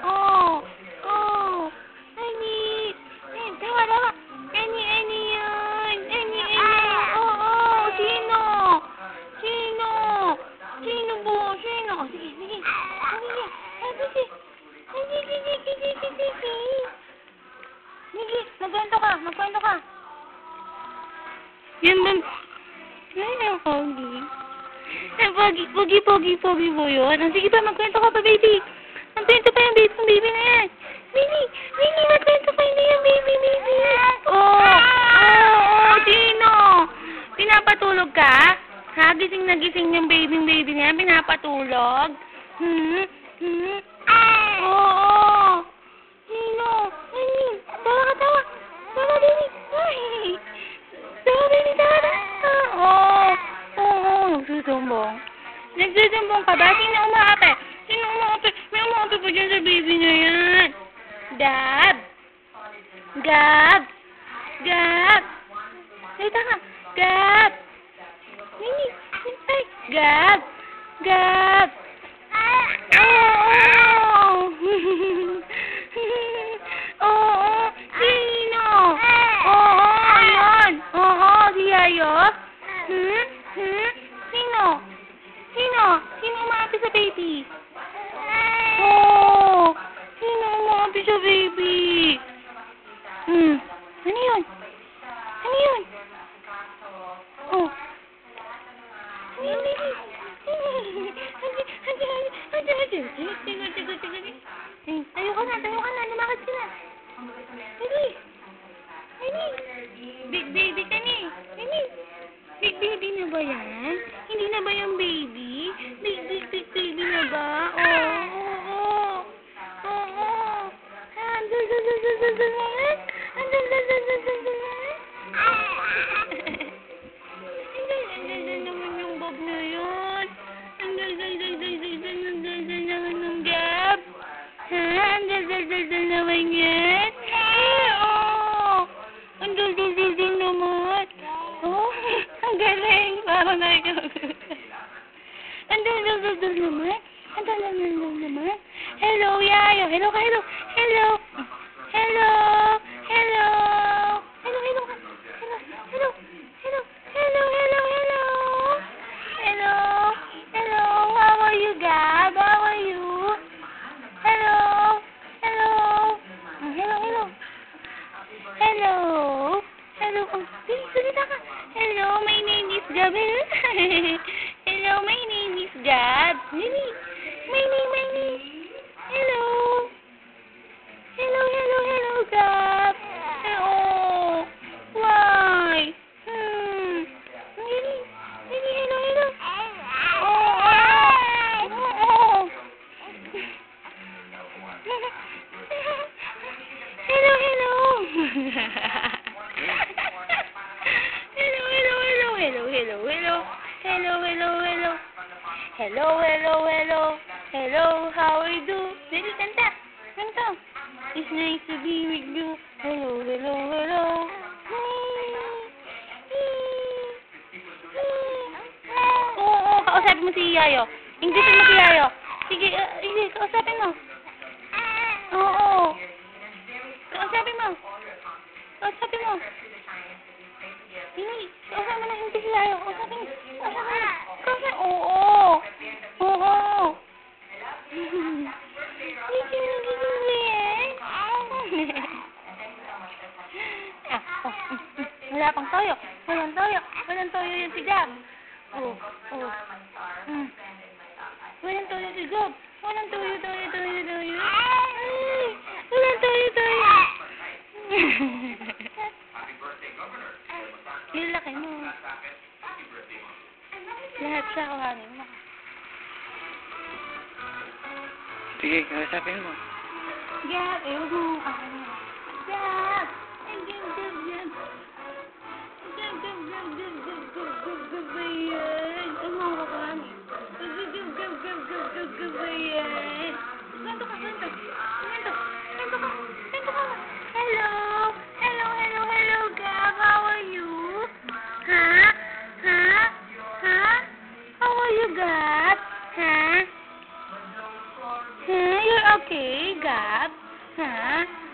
Oh, oh. Annie. Tawa, tawa. Annie yun. Annie. Oh. Sino? Sino? Sino po? Sino? Oh, sige. Sige. Sige. Magkwento ka. Yan ba? Ay, ang pogi. Pogi po yun. Sige pa, magkwento ka pa, baby. Magkwento pa yung baby na yan. Baby, magkwento pa hindi yung baby. Oh, sino? Pinapatulog ka? Ha? Gising na gising yung baby na yan. Pinapatulog? Oo. Sino? Tawa ka. Tawa, baby. Ay. Tawa, baby. Nagsusumbong ka ba? Sino umaapi? May umaapi pa dyan sa baby na yan. Gab. Salita ka. Gab. Nini. Ay. Gab. Oo. Sino? Oo, yun. Oo, si Yayo. Sino umaapi sa baby? Oh, sino umaapi sa baby? Ano yun? Oh. Ano yun, baby? Tayo ka na. Lumakad ka na. Big baby ka ni. Big baby na ba yan? Hindi na ba yung baby? Big baby na ba? Oo. Ang naman yung Bob na yun. Ang naman ng Gab. Ha? Ang naman yan. Ang naman. Oh, ang galing. Parang nakikita. Ang naman. Hello, Yayo. Hello. How are you, Gab? How are you? Hello. Salita ka. Hello, my name is Gab. Hello, my name is Gab. My name. Hello, Gab. Oh, why? Hello. Oh. Hello, how are you? Dali, kanta. It's nice to be with you. Hello. Oo, kausapin mo si Yayo. Inglesin mo si Yayo. Sige, kausapin mo. Oo. Kausapin mo. Hindi, kausapin mo na hindi si Yayo. Kausapin mo. Oo. Wala pang toyo. Walang toyo yung si Gab. Oh. Walang toyo si Gab. Walang toyo. Ay, walang toyo. Laki mo. Lahat siya kuhanin mo. Sige, kausapin mo. Gab, huwag mo Gab! Hello, Gab. How are you? How are you, Gab? You're a Okay, Gab? Ha?